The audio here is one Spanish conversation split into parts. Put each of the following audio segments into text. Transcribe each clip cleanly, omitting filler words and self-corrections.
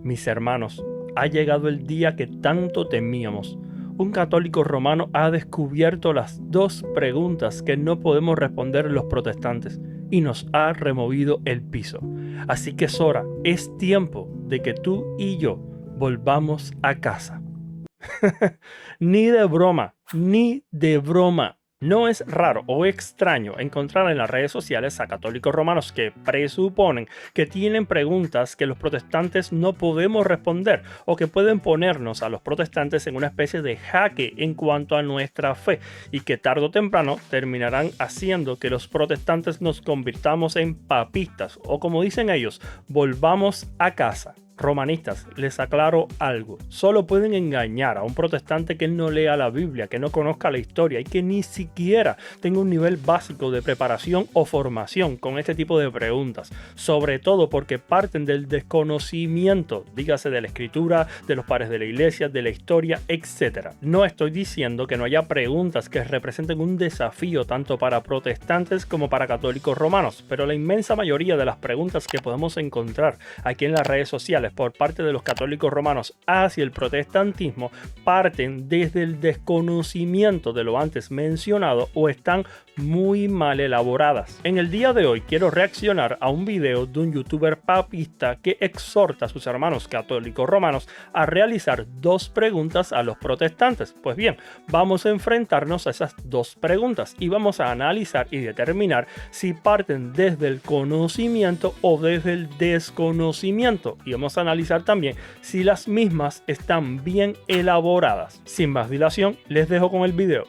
Mis hermanos, ha llegado el día que tanto temíamos. Un católico romano ha descubierto las dos preguntas que no podemos responder los protestantes y nos ha removido el piso. Así que es hora, es tiempo de que tú y yo volvamos a casa. Ni de broma, ni de broma. No es raro o extraño encontrar en las redes sociales a católicos romanos que presuponen que tienen preguntas que los protestantes no podemos responder o que pueden ponernos a los protestantes en una especie de jaque en cuanto a nuestra fe y que tarde o temprano terminarán haciendo que los protestantes nos convirtamos en papistas o, como dicen ellos, volvamos a casa. Romanistas, les aclaro algo. Solo pueden engañar a un protestante que no lea la Biblia, que no conozca la historia y que ni siquiera tenga un nivel básico de preparación o formación con este tipo de preguntas. Sobre todo porque parten del desconocimiento, dígase de la escritura, de los padres de la iglesia, de la historia, etc. No estoy diciendo que no haya preguntas que representen un desafío tanto para protestantes como para católicos romanos, pero la inmensa mayoría de las preguntas que podemos encontrar aquí en las redes sociales por parte de los católicos romanos hacia el protestantismo parten desde el desconocimiento de lo antes mencionado o están muy mal elaboradas. En el día de hoy quiero reaccionar a un video de un youtuber papista que exhorta a sus hermanos católicos romanos a realizar dos preguntas a los protestantes. Pues bien, vamos a enfrentarnos a esas dos preguntas y vamos a analizar y determinar si parten desde el conocimiento o desde el desconocimiento y vamos a analizar también si las mismas están bien elaboradas. Sin más dilación, les dejo con el video.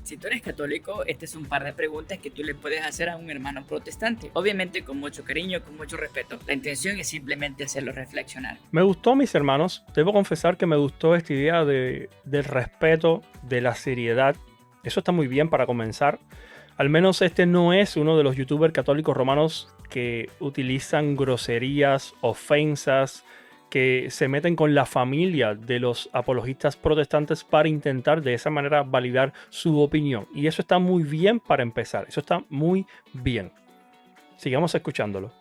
Si tú eres católico, este es un par de preguntas que tú le puedes hacer a un hermano protestante. Obviamente con mucho cariño, con mucho respeto. La intención es simplemente hacerlo reflexionar. Me gustó, mis hermanos. Debo confesar que me gustó esta idea del respeto, de la seriedad. Eso está muy bien para comenzar. Al menos este no es uno de los youtubers católicos romanos que utilizan groserías, ofensas, que se meten con la familia de los apologistas protestantes para intentar de esa manera validar su opinión. Y eso está muy bien para empezar. Eso está muy bien. Sigamos escuchándolo.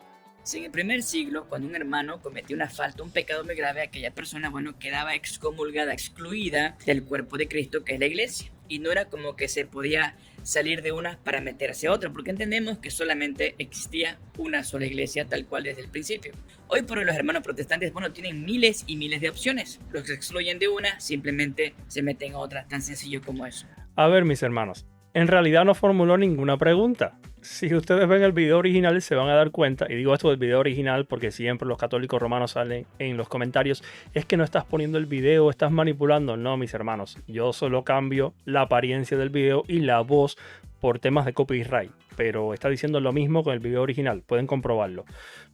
Si en el primer siglo, cuando un hermano cometía una falta, un pecado muy grave, aquella persona, quedaba excomulgada, excluida del cuerpo de Cristo, que es la iglesia. Y no era como que se podía salir de una para meterse a otra, porque entendemos que solamente existía una sola iglesia, tal cual desde el principio. Hoy por hoy los hermanos protestantes, tienen miles y miles de opciones. Los que se excluyen de una, simplemente se meten a otra, tan sencillo como eso. A ver, mis hermanos, en realidad no formuló ninguna pregunta. Si ustedes ven el video original se van a dar cuenta, y digo esto del video original porque siempre los católicos romanos salen en los comentarios, es que no estás poniendo el video, estás manipulando. No, mis hermanos, yo solo cambio la apariencia del video y la voz por temas de copyright, pero está diciendo lo mismo con el video original, pueden comprobarlo.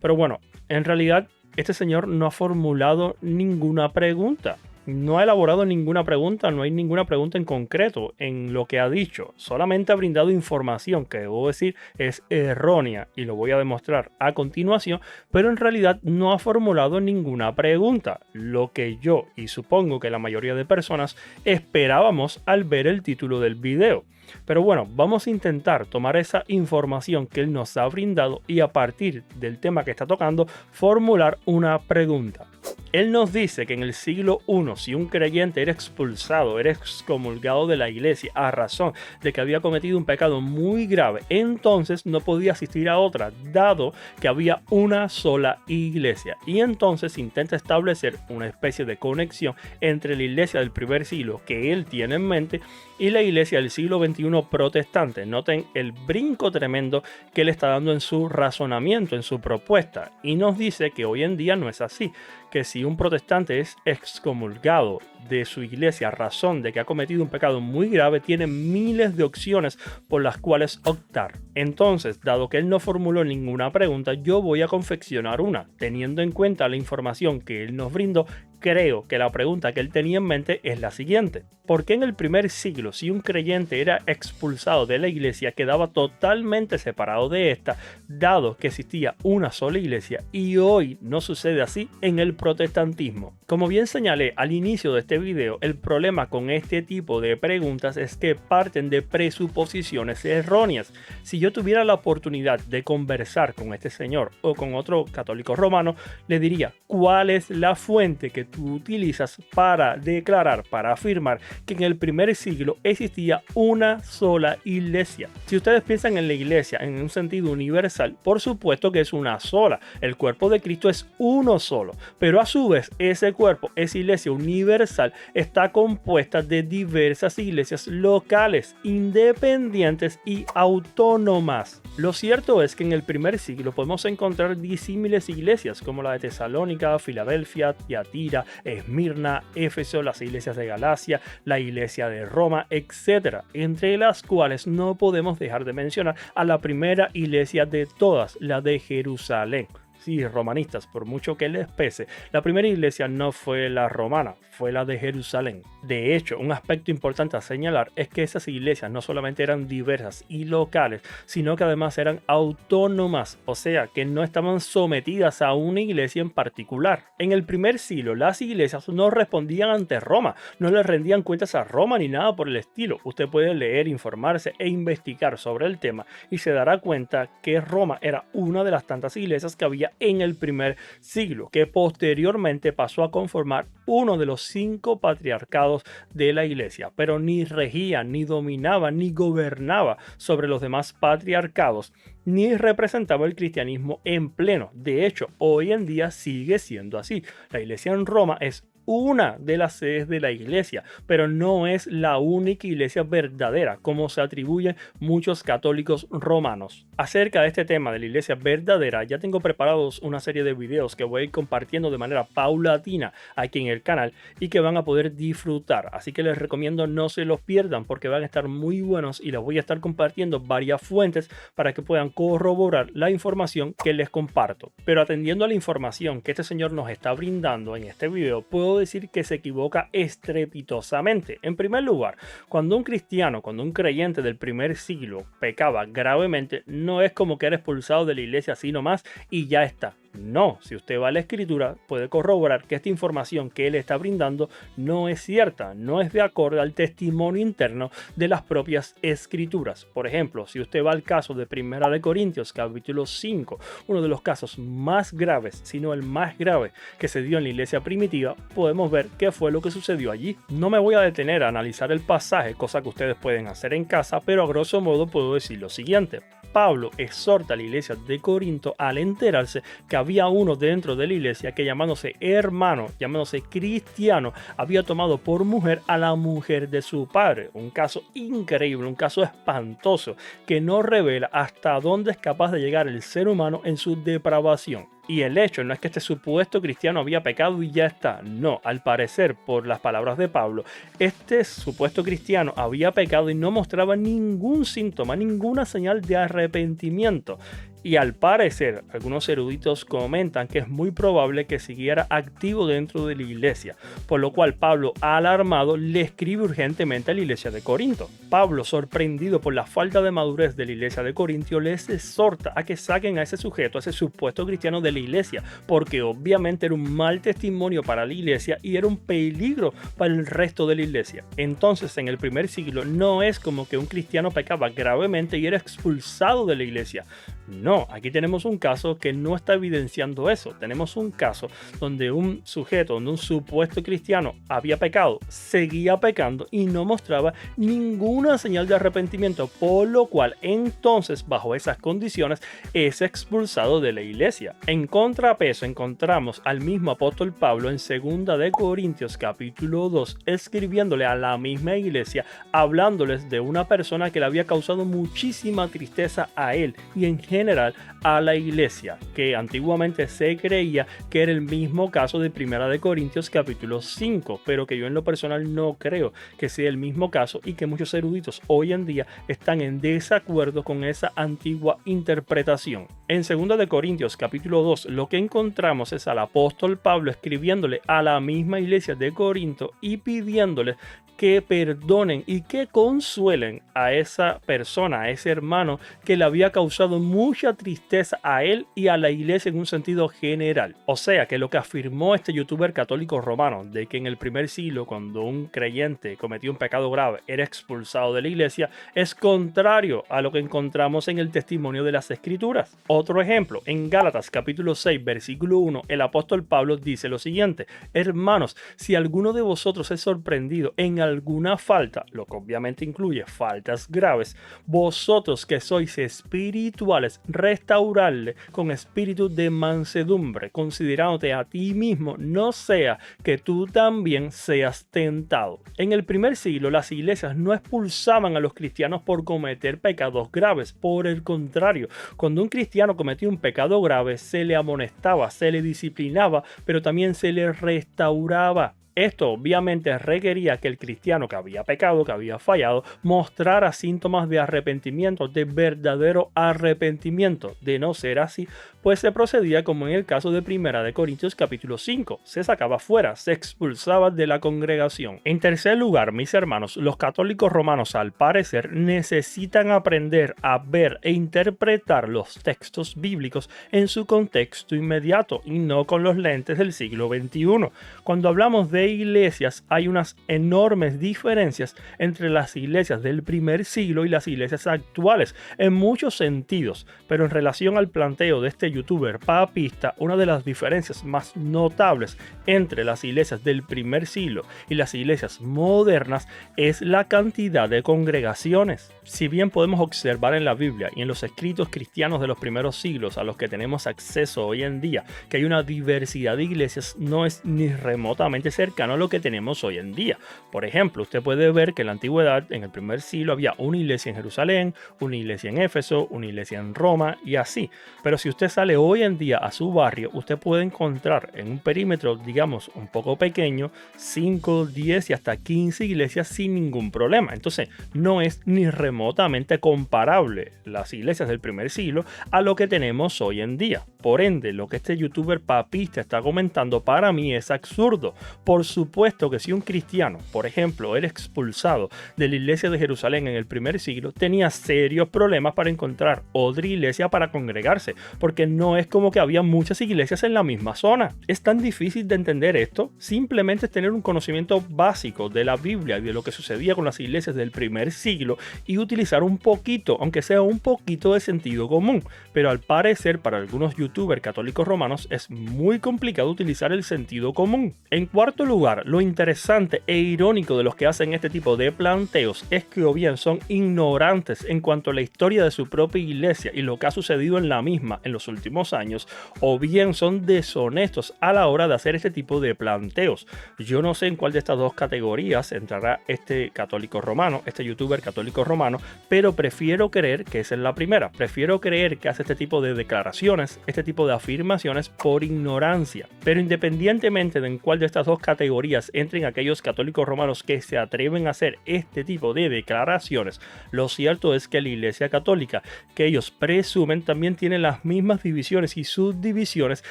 Pero bueno, en realidad este señor no ha formulado ninguna pregunta. No ha elaborado ninguna pregunta, no hay ninguna pregunta en concreto en lo que ha dicho. Solamente ha brindado información que debo decir es errónea y lo voy a demostrar a continuación, pero en realidad no ha formulado ninguna pregunta. Lo que yo y supongo que la mayoría de personas esperábamos al ver el título del video. Pero bueno, vamos a intentar tomar esa información que él nos ha brindado y a partir del tema que está tocando formular una pregunta. Él nos dice que en el siglo I, si un creyente era expulsado, era excomulgado de la iglesia a razón de que había cometido un pecado muy grave, entonces no podía asistir a otra, dado que había una sola iglesia. Y entonces intenta establecer una especie de conexión entre la iglesia del primer siglo que él tiene en mente y la iglesia del siglo XXI protestante. Noten el brinco tremendo que él está dando en su razonamiento, en su propuesta. Y nos dice que hoy en día no es así, que si un protestante es excomulgado de su iglesia a razón de que ha cometido un pecado muy grave, tiene miles de opciones por las cuales optar. Entonces, dado que él no formuló ninguna pregunta, yo voy a confeccionar una, teniendo en cuenta la información que él nos brindó creo que la pregunta que él tenía en mente es la siguiente: ¿por qué en el primer siglo, si un creyente era expulsado de la iglesia, quedaba totalmente separado de esta, dado que existía una sola iglesia, y hoy no sucede así en el protestantismo? Como bien señalé al inicio de este video, el problema con este tipo de preguntas es que parten de presuposiciones erróneas. Si yo tuviera la oportunidad de conversar con este señor o con otro católico romano, le diría: ¿cuál es la fuente que tú utilizas para declarar, para afirmar que en el primer siglo existía una sola iglesia? Si ustedes piensan en la iglesia en un sentido universal, por supuesto que es una sola. El cuerpo de Cristo es uno solo, pero a su vez ese cuerpo, esa iglesia universal, está compuesta de diversas iglesias locales, independientes y autónomas. Lo cierto es que en el primer siglo podemos encontrar disímiles iglesias como la de Tesalónica, Filadelfia, Tiatira, Esmirna, Éfeso, las iglesias de Galacia, la iglesia de Roma, etc. Entre las cuales no podemos dejar de mencionar a la primera iglesia de todas, la de Jerusalén. Sí, romanistas, por mucho que les pese, la primera iglesia no fue la romana, fue la de Jerusalén. De hecho, un aspecto importante a señalar es que esas iglesias no solamente eran diversas y locales, sino que además eran autónomas, o sea, que no estaban sometidas a una iglesia en particular. En el primer siglo, las iglesias no respondían ante Roma, no le rendían cuentas a Roma ni nada por el estilo. Usted puede leer, informarse e investigar sobre el tema y se dará cuenta que Roma era una de las tantas iglesias que había en el primer siglo, que posteriormente pasó a conformar uno de los 5 patriarcados de la iglesia, pero ni regía, ni dominaba, ni gobernaba sobre los demás patriarcados, ni representaba el cristianismo en pleno. De hecho, hoy en día sigue siendo así. La iglesia en Roma es una de las sedes de la iglesia, pero no es la única iglesia verdadera, como se atribuyen muchos católicos romanos. Acerca de este tema de la iglesia verdadera, ya tengo preparados una serie de videos que voy a ir compartiendo de manera paulatina aquí en el canal y que van a poder disfrutar, así que les recomiendo no se los pierdan porque van a estar muy buenos y les voy a estar compartiendo varias fuentes para que puedan corroborar la información que les comparto. Pero atendiendo a la información que este señor nos está brindando en este video, puedo decir que se equivoca estrepitosamente. En primer lugar, cuando un cristiano, cuando un creyente del primer siglo pecaba gravemente, no es como que era expulsado de la iglesia así nomás y ya está. No, si usted va a la escritura puede corroborar que esta información que él está brindando no es cierta, no es de acuerdo al testimonio interno de las propias escrituras. Por ejemplo, si usted va al caso de Primera de Corintios capítulo 5, uno de los casos más graves, si no el más grave que se dio en la iglesia primitiva, podemos ver qué fue lo que sucedió allí. No me voy a detener a analizar el pasaje, cosa que ustedes pueden hacer en casa, pero a grosso modo puedo decir lo siguiente. Pablo exhorta a la iglesia de Corinto al enterarse que había uno dentro de la iglesia que, llamándose hermano, llamándose cristiano, había tomado por mujer a la mujer de su padre. Un caso increíble, un caso espantoso que nos revela hasta dónde es capaz de llegar el ser humano en su depravación. Y el hecho no es que este supuesto cristiano había pecado y ya está. No, al parecer, por las palabras de Pablo, este supuesto cristiano había pecado y no mostraba ningún síntoma, ninguna señal de arrepentimiento. Y al parecer, algunos eruditos comentan que es muy probable que siguiera activo dentro de la iglesia, por lo cual Pablo, alarmado, le escribe urgentemente a la iglesia de Corinto. Pablo, sorprendido por la falta de madurez de la iglesia de Corinto, les exhorta a que saquen a ese sujeto, a ese supuesto cristiano de la iglesia, porque obviamente era un mal testimonio para la iglesia y era un peligro para el resto de la iglesia. Entonces, en el primer siglo no es como que un cristiano pecaba gravemente y era expulsado de la iglesia. No, aquí tenemos un caso que no está evidenciando eso. Tenemos un caso donde un sujeto, donde un supuesto cristiano había pecado, seguía pecando y no mostraba ninguna señal de arrepentimiento, por lo cual entonces, bajo esas condiciones, es expulsado de la iglesia. En contrapeso encontramos al mismo apóstol Pablo en 2 de Corintios capítulo 2, escribiéndole a la misma iglesia, hablándoles de una persona que le había causado muchísima tristeza a él y en general a la iglesia, que antiguamente se creía que era el mismo caso de 1 Corintios capítulo 5, pero que yo en lo personal no creo que sea el mismo caso y que muchos eruditos hoy en día están en desacuerdo con esa antigua interpretación. En 2 Corintios capítulo 2 lo que encontramos es al apóstol Pablo escribiéndole a la misma iglesia de Corinto y pidiéndole que perdonen y que consuelen a esa persona, a ese hermano que le había causado mucha tristeza a él y a la iglesia en un sentido general. O sea que lo que afirmó este youtuber católico romano de que en el primer siglo, cuando un creyente cometió un pecado grave, era expulsado de la iglesia, es contrario a lo que encontramos en el testimonio de las escrituras. Otro ejemplo, en Gálatas capítulo 6 versículo 1, el apóstol Pablo dice lo siguiente: hermanos, si alguno de vosotros es sorprendido en alguna falta, lo que obviamente incluye faltas graves, vosotros que sois espirituales, restaurarle con espíritu de mansedumbre, considerándote a ti mismo, no sea que tú también seas tentado. En el primer siglo, las iglesias no expulsaban a los cristianos por cometer pecados graves. Por el contrario, cuando un cristiano cometía un pecado grave, se le amonestaba, se le disciplinaba, pero también se le restauraba. Esto obviamente requería que el cristiano que había pecado, que había fallado, mostrara síntomas de arrepentimiento, de verdadero arrepentimiento. De no ser así, pues se procedía como en el caso de 1 Corintios capítulo 5. Se sacaba fuera, se expulsaba de la congregación. En tercer lugar, mis hermanos, los católicos romanos al parecer necesitan aprender a ver e interpretar los textos bíblicos en su contexto inmediato y no con los lentes del siglo XXI. Cuando hablamos de iglesias, hay unas enormes diferencias entre las iglesias del primer siglo y las iglesias actuales en muchos sentidos, pero en relación al planteo de este youtuber papista, una de las diferencias más notables entre las iglesias del primer siglo y las iglesias modernas es la cantidad de congregaciones. Si bien podemos observar en la Biblia y en los escritos cristianos de los primeros siglos a los que tenemos acceso hoy en día que hay una diversidad de iglesias, no es ni remotamente cercano a lo que tenemos hoy en día. Por ejemplo, usted puede ver que en la antigüedad, en el primer siglo, había una iglesia en Jerusalén, una iglesia en Éfeso, una iglesia en Roma y así. Pero si usted sale hoy en día a su barrio, usted puede encontrar en un perímetro, digamos, un poco pequeño, 5, 10 y hasta 15 iglesias sin ningún problema. Entonces, no es ni remotamente comparable las iglesias del primer siglo a lo que tenemos hoy en día. Por ende, lo que este youtuber papista está comentando para mí es absurdo. Por supuesto que si un cristiano, por ejemplo, era expulsado de la iglesia de Jerusalén en el primer siglo, tenía serios problemas para encontrar otra iglesia para congregarse, porque no es como que había muchas iglesias en la misma zona. Es tan difícil de entender esto, simplemente es tener un conocimiento básico de la Biblia y de lo que sucedía con las iglesias del primer siglo y utilizar un poquito, aunque sea un poquito de sentido común, pero al parecer para algunos youtubers católicos romanos es muy complicado utilizar el sentido común. En cuarto lugar, lo interesante e irónico de los que hacen este tipo de planteos es que o bien son ignorantes en cuanto a la historia de su propia iglesia y lo que ha sucedido en la misma en los últimos años, o bien son deshonestos a la hora de hacer este tipo de planteos. Yo no sé en cuál de estas dos categorías entrará este católico romano, este youtuber católico romano, pero prefiero creer que esa es la primera. Prefiero creer que hace este tipo de declaraciones, este tipo de afirmaciones por ignorancia. Pero independientemente de en cuál de estas dos categorías entren aquellos católicos romanos que se atreven a hacer este tipo de declaraciones, lo cierto es que la Iglesia Católica, que ellos presumen, también tiene las mismas divisiones y subdivisiones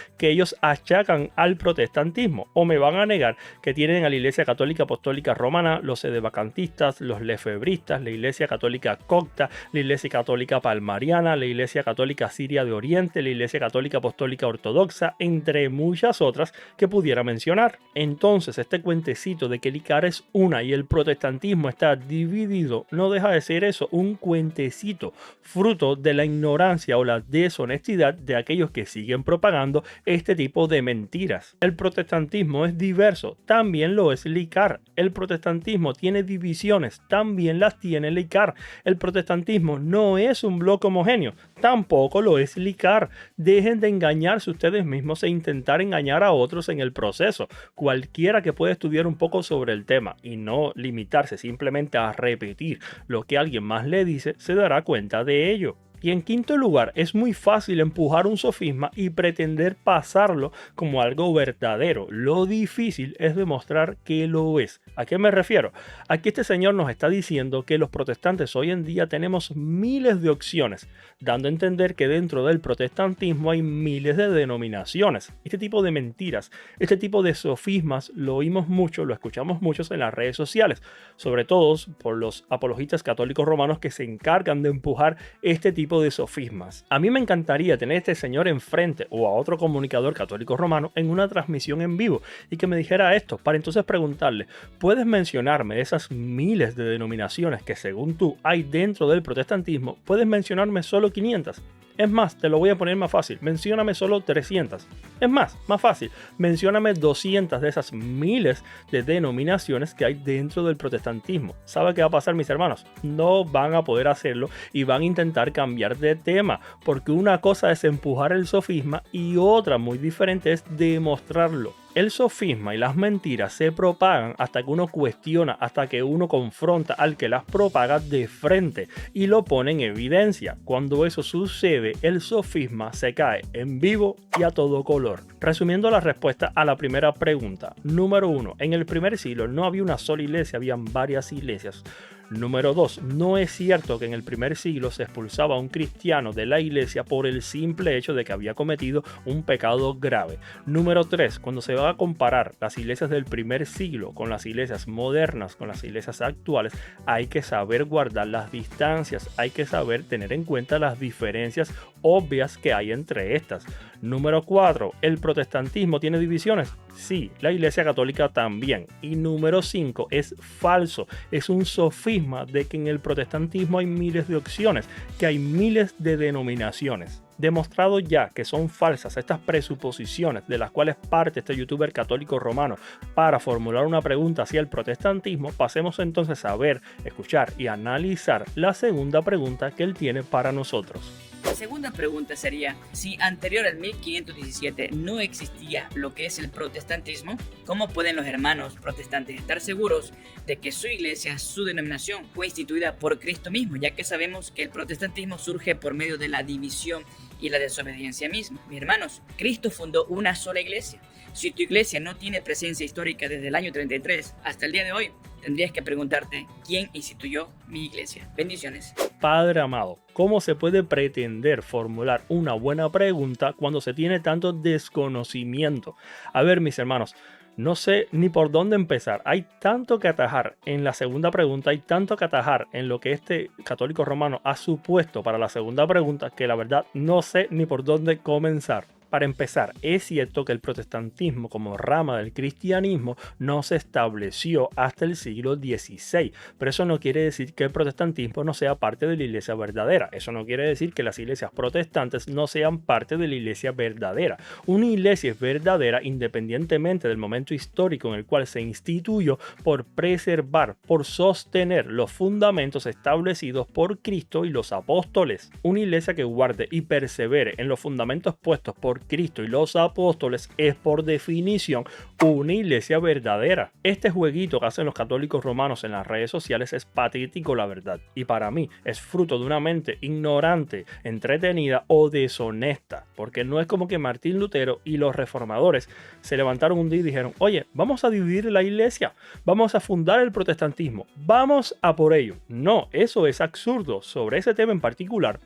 que ellos achacan al protestantismo. O me van a negar que tienen a la Iglesia Católica Apostólica Romana, los sedevacantistas, los lefebristas, la Iglesia Católica Copta, la Iglesia Católica Palmariana, la Iglesia Católica Siria de Oriente, la Iglesia Católica Apostólica Ortodoxa, entre muchas otras que pudiera mencionar. Entonces, este cuentecito de que la ICAR es una y el protestantismo está dividido no deja de ser eso, un cuentecito, fruto de la ignorancia o la deshonestidad de aquellos que siguen propagando este tipo de mentiras. El protestantismo es diverso, también lo es la ICAR. El protestantismo tiene divisiones, también las tiene la ICAR. El protestantismo no es un bloque homogéneo, tampoco lo es la ICAR. Dejen de engañarse ustedes mismos e intentar engañar a otros en el proceso. Cualquiera que pueda estudiar un poco sobre el tema y no limitarse simplemente a repetir lo que alguien más le dice, se dará cuenta de ello. Y en quinto lugar, es muy fácil empujar un sofisma y pretender pasarlo como algo verdadero. Lo difícil es demostrar que lo es. ¿A qué me refiero? Aquí este señor nos está diciendo que los protestantes hoy en día tenemos miles de opciones, dando a entender que dentro del protestantismo hay miles de denominaciones. Este tipo de mentiras, este tipo de sofismas lo oímos mucho, lo escuchamos muchos en las redes sociales, sobre todo por los apologistas católicos romanos que se encargan de empujar este tipo de sofismas. A mí me encantaría tener a este señor enfrente o a otro comunicador católico romano en una transmisión en vivo y que me dijera esto, para entonces preguntarle: ¿puedes mencionarme esas miles de denominaciones que según tú hay dentro del protestantismo? ¿Puedes mencionarme solo 500? Es más, te lo voy a poner más fácil, mencióname solo 300. Es más fácil, mencióname 200 de esas miles de denominaciones que hay dentro del protestantismo. ¿Sabe qué va a pasar, mis hermanos? No van a poder hacerlo y van a intentar cambiar de tema, porque una cosa es empujar el sofisma y otra muy diferente es demostrarlo. El sofisma y las mentiras se propagan hasta que uno cuestiona, hasta que uno confronta al que las propaga de frente y lo pone en evidencia. Cuando eso sucede, el sofisma se cae en vivo y a todo color. Resumiendo la respuesta a la primera pregunta. Número 1. En el primer siglo no había una sola iglesia, habían varias iglesias. Número 2. No es cierto que en el primer siglo se expulsaba a un cristiano de la iglesia por el simple hecho de que había cometido un pecado grave. Número 3. Cuando se va a comparar las iglesias del primer siglo con las iglesias modernas, con las iglesias actuales, hay que saber guardar las distancias, hay que saber tener en cuenta las diferencias obvias que hay entre estas. Número 4. ¿El protestantismo tiene divisiones? Sí, la iglesia católica también. Y número 5. Es falso, es un sofisma de que en el protestantismo hay miles de opciones, que hay miles de denominaciones. Demostrado ya que son falsas estas presuposiciones de las cuales parte este youtuber católico romano para formular una pregunta hacia el protestantismo, pasemos entonces a ver, escuchar y analizar la segunda pregunta que él tiene para nosotros. La segunda pregunta sería: si anterior al 1517 no existía lo que es el protestantismo, ¿cómo pueden los hermanos protestantes estar seguros de que su iglesia, su denominación, fue instituida por Cristo mismo, ya que sabemos que el protestantismo surge por medio de la división y la desobediencia misma? Mis hermanos, Cristo fundó una sola iglesia. Si tu iglesia no tiene presencia histórica desde el año 33 hasta el día de hoy, tendrías que preguntarte: ¿quién instituyó mi iglesia? Bendiciones. Padre amado, ¿cómo se puede pretender formular una buena pregunta cuando se tiene tanto desconocimiento? A ver, mis hermanos, no sé ni por dónde empezar. Hay tanto que atajar en la segunda pregunta, hay tanto que atajar en lo que este católico romano ha supuesto para la segunda pregunta, que la verdad no sé ni por dónde comenzar. Para empezar, es cierto que el protestantismo como rama del cristianismo no se estableció hasta el siglo XVI, pero eso no quiere decir que el protestantismo no sea parte de la iglesia verdadera. Eso no quiere decir que las iglesias protestantes no sean parte de la iglesia verdadera. Una iglesia es verdadera independientemente del momento histórico en el cual se instituyó, por preservar, por sostener los fundamentos establecidos por Cristo y los apóstoles. Una iglesia que guarde y persevere en los fundamentos puestos por Cristo y los apóstoles es por definición una iglesia verdadera. Este jueguito que hacen los católicos romanos en las redes sociales es patético, la verdad, y para mí es fruto de una mente ignorante, entretenida o deshonesta, porque no es como que Martín Lutero y los reformadores se levantaron un día y dijeron: oye, vamos a dividir la iglesia, vamos a fundar el protestantismo, vamos a por ello. No, eso es absurdo. Sobre ese tema en particular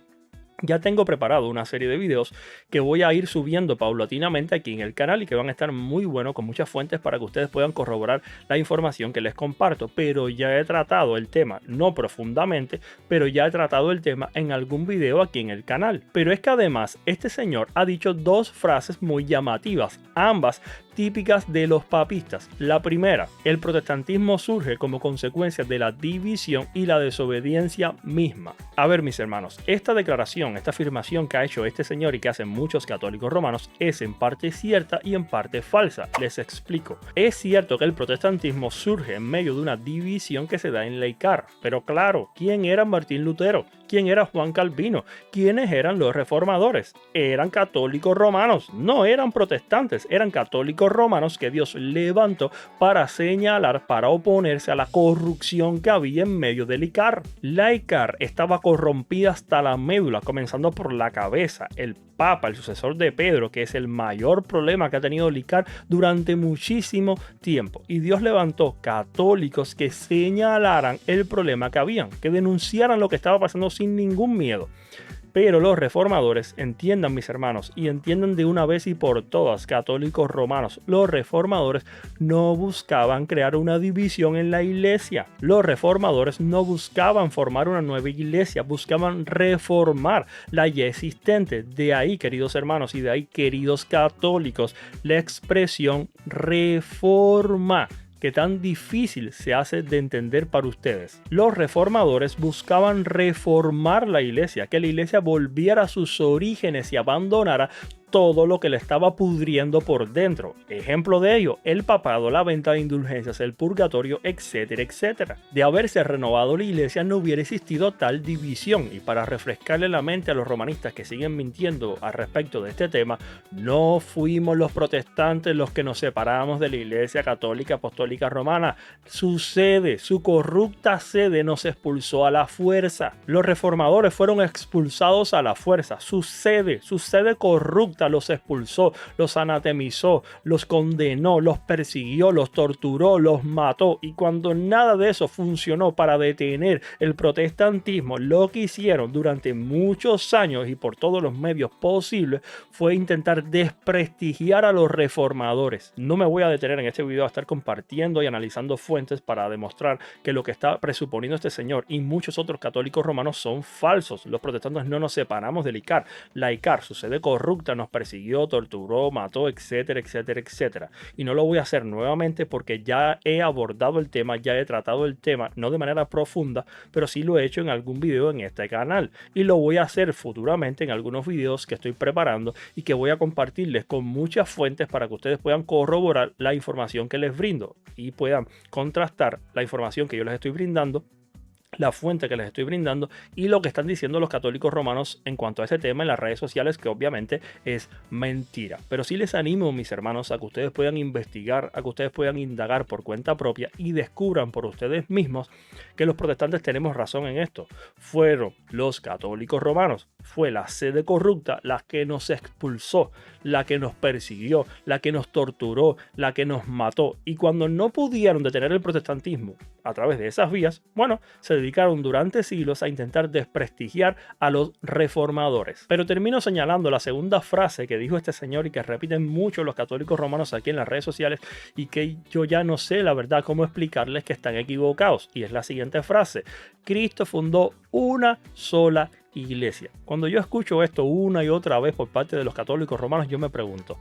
ya tengo preparado una serie de videos que voy a ir subiendo paulatinamente aquí en el canal y que van a estar muy buenos, con muchas fuentes para que ustedes puedan corroborar la información que les comparto. Pero ya he tratado el tema, no profundamente, pero ya he tratado el tema en algún video aquí en el canal. Pero es que además este señor ha dicho dos frases muy llamativas, ambas típicas de los papistas. La primera: el protestantismo surge como consecuencia de la división y la desobediencia misma. A ver, mis hermanos, esta declaración, esta afirmación que ha hecho este señor y que hacen muchos católicos romanos es en parte cierta y en parte falsa. Les explico. Es cierto que el protestantismo surge en medio de una división que se da en Leicar, pero claro, ¿quién era Martín Lutero? ¿Quién era Juan Calvino? ¿Quiénes eran los reformadores? Eran católicos romanos, no eran protestantes, eran católicos romanos que Dios levantó para señalar, para oponerse a la corrupción que había en medio del ICAR. La ICAR estaba corrompida hasta la médula, comenzando por la cabeza. El Papa, el sucesor de Pedro, que es el mayor problema que ha tenido el ICAR durante muchísimo tiempo. Y Dios levantó católicos que señalaran el problema que habían, que denunciaran lo que estaba pasando sin ningún miedo. Pero los reformadores, entiendan mis hermanos, y entiendan de una vez y por todas, católicos romanos, los reformadores no buscaban crear una división en la iglesia. Los reformadores no buscaban formar una nueva iglesia, buscaban reformar la ya existente. De ahí, queridos hermanos, y de ahí, queridos católicos, la expresión reforma, que tan difícil se hace de entender para ustedes. Los reformadores buscaban reformar la iglesia, que la iglesia volviera a sus orígenes y abandonara todo lo que le estaba pudriendo por dentro. Ejemplo de ello, el papado, la venta de indulgencias, el purgatorio, etcétera, etcétera. De haberse renovado la iglesia no hubiera existido tal división. Y para refrescarle la mente a los romanistas que siguen mintiendo al respecto de este tema, no fuimos los protestantes los que nos separamos de la iglesia católica apostólica romana. Su sede, su corrupta sede nos expulsó a la fuerza. Los reformadores fueron expulsados a la fuerza. Su sede corrupta los expulsó, los anatemizó, los condenó, los persiguió, los torturó, los mató. Y cuando nada de eso funcionó para detener el protestantismo, lo que hicieron durante muchos años y por todos los medios posibles fue intentar desprestigiar a los reformadores. No me voy a detener en este video a estar compartiendo y analizando fuentes para demostrar que lo que está presuponiendo este señor y muchos otros católicos romanos son falsos. Los protestantes no nos separamos del ICAR. La ICAR, su sede corrupta, nos persiguió, torturó, mató, etcétera, etcétera, etcétera. Y no lo voy a hacer nuevamente porque ya he abordado el tema, ya he tratado el tema, no de manera profunda, pero sí lo he hecho en algún video en este canal. Y lo voy a hacer futuramente en algunos videos que estoy preparando y que voy a compartirles con muchas fuentes para que ustedes puedan corroborar la información que les brindo y puedan contrastar la información que yo les estoy brindando, la fuente que les estoy brindando y lo que están diciendo los católicos romanos en cuanto a ese tema en las redes sociales, que obviamente es mentira. Pero sí les animo, mis hermanos, a que ustedes puedan investigar, a que ustedes puedan indagar por cuenta propia y descubran por ustedes mismos que los protestantes tenemos razón en esto. Fueron los católicos romanos, fue la sede corrupta la que nos expulsó, la que nos persiguió, la que nos torturó, la que nos mató. Y cuando no pudieron detener el protestantismo a través de esas vías, bueno, se dedicaron durante siglos a intentar desprestigiar a los reformadores. Pero termino señalando la segunda frase que dijo este señor y que repiten mucho los católicos romanos aquí en las redes sociales y que yo ya no sé la verdad cómo explicarles que están equivocados. Y es la siguiente frase: Cristo fundó una sola iglesia. Cuando yo escucho esto una y otra vez por parte de los católicos romanos, yo me pregunto,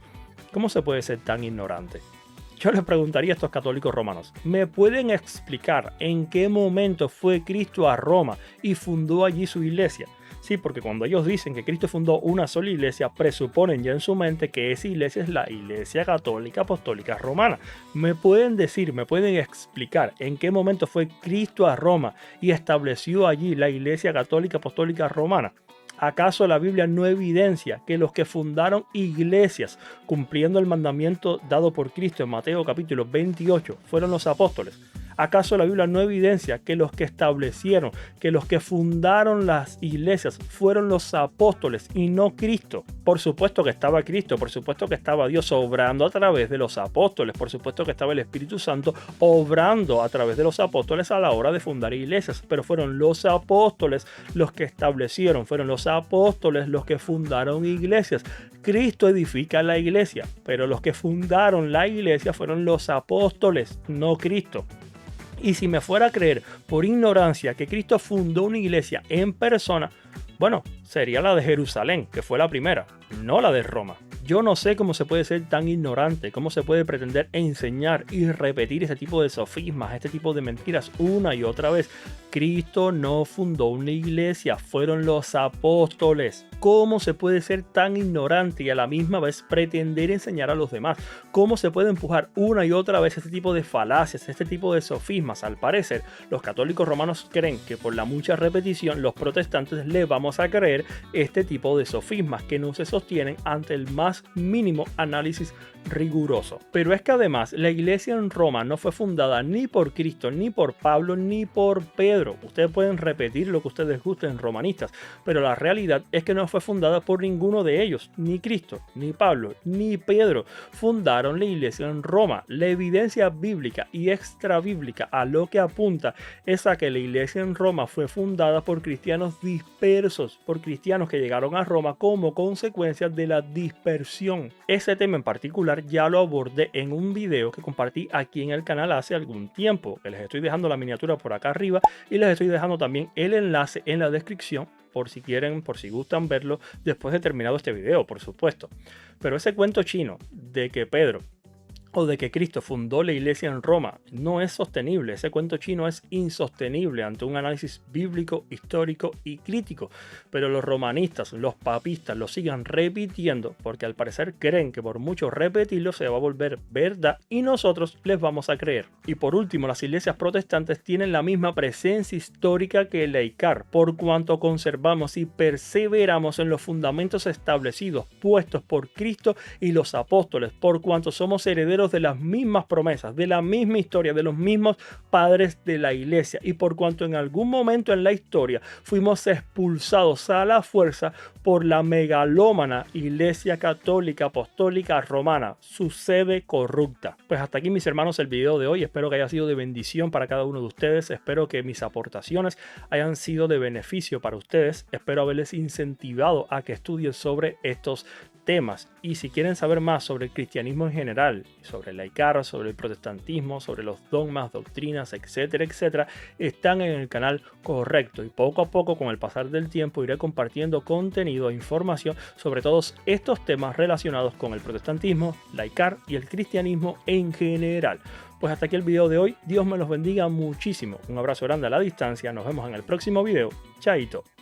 ¿cómo se puede ser tan ignorante? Yo les preguntaría a estos católicos romanos, ¿me pueden explicar en qué momento fue Cristo a Roma y fundó allí su iglesia? Sí, porque cuando ellos dicen que Cristo fundó una sola iglesia, presuponen ya en su mente que esa iglesia es la Iglesia Católica Apostólica Romana. ¿Me pueden decir, me pueden explicar en qué momento fue Cristo a Roma y estableció allí la Iglesia Católica Apostólica Romana? ¿Acaso la Biblia no evidencia que los que fundaron iglesias cumpliendo el mandamiento dado por Cristo en Mateo capítulo 28 fueron los apóstoles? ¿Acaso la Biblia no evidencia que los que establecieron, que los que fundaron las iglesias fueron los apóstoles y no Cristo? Por supuesto que estaba Cristo, por supuesto que estaba Dios obrando a través de los apóstoles, por supuesto que estaba el Espíritu Santo obrando a través de los apóstoles a la hora de fundar iglesias, pero fueron los apóstoles los que establecieron, fueron los apóstoles los que fundaron iglesias. Cristo edifica la iglesia, pero los que fundaron la iglesia fueron los apóstoles, no Cristo. Y si me fuera a creer por ignorancia que Cristo fundó una iglesia en persona, bueno, sería la de Jerusalén, que fue la primera, no la de Roma. Yo no sé cómo se puede ser tan ignorante, cómo se puede pretender enseñar y repetir este tipo de sofismas, este tipo de mentiras una y otra vez. Cristo no fundó una iglesia, fueron los apóstoles. ¿Cómo se puede ser tan ignorante y a la misma vez pretender enseñar a los demás? ¿Cómo se puede empujar una y otra vez este tipo de falacias, este tipo de sofismas? Al parecer, los católicos romanos creen que por la mucha repetición, los protestantes les vamos a creer este tipo de sofismas que no se sostienen ante el más mínimo análisis riguroso. Pero es que además la iglesia en Roma no fue fundada ni por Cristo, ni por Pablo, ni por Pedro. Ustedes pueden repetir lo que ustedes gusten, romanistas, pero la realidad es que no fue fundada por ninguno de ellos, ni Cristo, ni Pablo, ni Pedro. Fundaron la iglesia en Roma. La evidencia bíblica y extrabíblica a lo que apunta es a que la iglesia en Roma fue fundada por cristianos dispersos, por cristianos que llegaron a Roma como consecuencia de la dispersión. Ese tema en particular ya lo abordé en un video que compartí aquí en el canal hace algún tiempo, que les estoy dejando la miniatura por acá arriba y les estoy dejando también el enlace en la descripción por si quieren, por si gustan verlo después de terminado este video, por supuesto. Pero ese cuento chino de que Pedro o de que Cristo fundó la iglesia en Roma no es sostenible. Ese cuento chino es insostenible ante un análisis bíblico, histórico y crítico. Pero los romanistas, los papistas lo siguen repitiendo porque al parecer creen que por mucho repetirlo se va a volver verdad y nosotros les vamos a creer. Y por último, las iglesias protestantes tienen la misma presencia histórica que el ICAR por cuanto conservamos y perseveramos en los fundamentos establecidos, puestos por Cristo y los apóstoles, por cuanto somos herederos de las mismas promesas, de la misma historia, de los mismos padres de la iglesia y por cuanto en algún momento en la historia fuimos expulsados a la fuerza por la megalómana Iglesia Católica Apostólica Romana, su sede corrupta. Pues hasta aquí, mis hermanos, el video de hoy. Espero que haya sido de bendición para cada uno de ustedes. Espero que mis aportaciones hayan sido de beneficio para ustedes. Espero haberles incentivado a que estudien sobre estos temas. Y si quieren saber más sobre el cristianismo en general, sobre el ICAR, sobre el protestantismo, sobre los dogmas, doctrinas, etcétera, etcétera, están en el canal correcto. Y poco a poco, con el pasar del tiempo, iré compartiendo contenido e información sobre todos estos temas relacionados con el protestantismo, la ICAR y el cristianismo en general. Pues hasta aquí el video de hoy. Dios me los bendiga muchísimo. Un abrazo grande a la distancia. Nos vemos en el próximo video. Chaito.